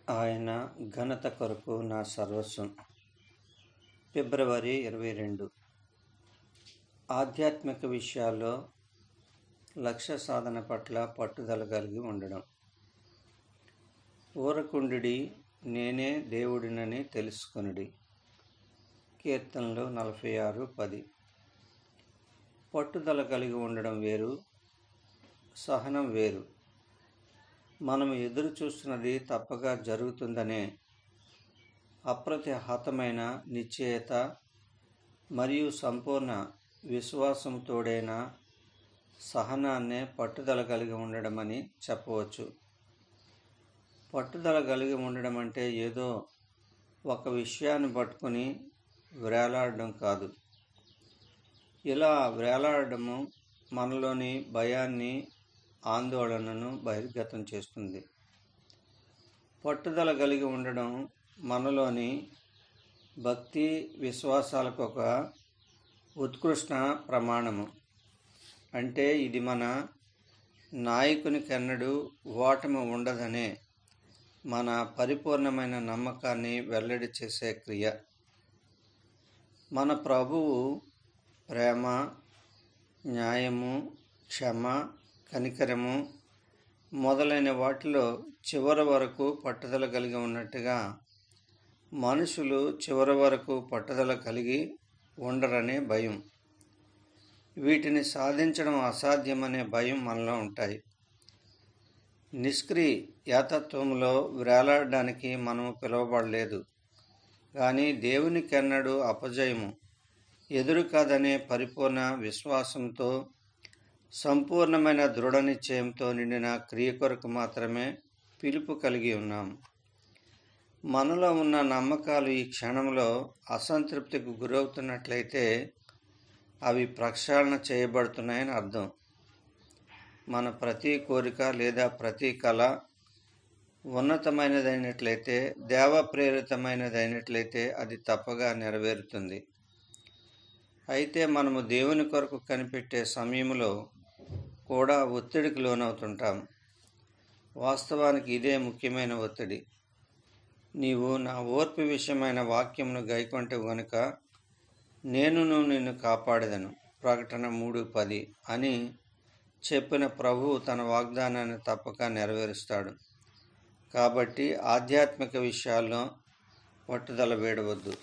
ఆయన ఘనత కొరకు నా సర్వస్వం. ఫిబ్రవరి 22. ఆధ్యాత్మిక విషయాల్లో లక్ష్య సాధన పట్ల పట్టుదల కలిగి ఉండడం. ఊరకుండుడి, నేనే దేవుడినని తెలుసుకొనుడి. కీర్తనలు 46:10. పట్టుదల కలిగి ఉండడం వేరు, సహనం వేరు. మనం ఎదురు చూస్తున్నది తప్పక జరుగుతుందనే అప్రతిహతమైన నిశ్చయత మరియు సంపూర్ణ విశ్వాసం తోడైన సహనాన్నే పట్టుదల కలిగి ఉండడమని చెప్పవచ్చు. పట్టుదల కలిగి ఉండడం అంటే ఏదో ఒక విషయాన్ని పట్టుకుని వేలాడడం కాదు. ఇలా వేలాడడము మనలోని భయాన్ని, ఆందోళనను బహిర్గతం చేస్తుంది. పట్టుదల కలిగి ఉండడం మనలోని భక్తి, విశ్వాసాలకు ఒక ఉత్కృష్ట ప్రమాణము. అంటే ఇది మన నాయకునికెన్నడూ ఓటమి ఉండదనే మన పరిపూర్ణమైన నమ్మకాన్ని వెల్లడి చేసే క్రియ. మన ప్రభువు ప్రేమ, న్యాయము, క్షమ, కనికరము మొదలైన వాటిలో చివరి వరకు పట్టుదల కలిగి ఉన్నట్టుగా మనుషులు చివరి వరకు పట్టుదల కలిగి ఉండరనే భయం, వీటిని సాధించడం అసాధ్యమనే భయం మనలో ఉంటాయి. నిష్క్రియాతత్వంలో వేలాడడానికి మనము పిలువబడలేదు, కానీ దేవునికెన్నడూ అపజయము ఎదురు కాదనే పరిపూర్ణ విశ్వాసంతో, సంపూర్ణమైన దృఢ నిశ్చయంతో నిండిన క్రియ కొరకు మాత్రమే పిలుపు కలిగి ఉన్నాం. మనలో ఉన్న నమ్మకాలు ఈ క్షణంలో అసంతృప్తికి గురవుతున్నట్లయితే అవి ప్రక్షాళన చేయబడుతున్నాయని అర్థం. మన ప్రతి కోరిక లేదా ప్రతి కళ ఉన్నతమైనదైనట్లయితే, దేవ ప్రేరితమైనదైనట్లయితే అది తప్పగా నెరవేరుతుంది. అయితే మనము దేవుని కొరకు కనిపెట్టే సమయంలో కూడా ఒత్తిడికి లోనవుతుంటాం. వాస్తవానికి ఇదే ముఖ్యమైన ఒత్తిడి. నీవు నా ఓర్పు విషయమైన వాక్యమును గైకొంటే గనుక నేనును నిన్ను కాపాడెదను, ప్రకటన 3:10 అని చెప్పిన ప్రభువు తన వాగ్దానాన్ని తప్పక నెరవేరుస్తాడు. కాబట్టి ఆధ్యాత్మిక విషయాల్లో పట్టుదల వీడవద్దు.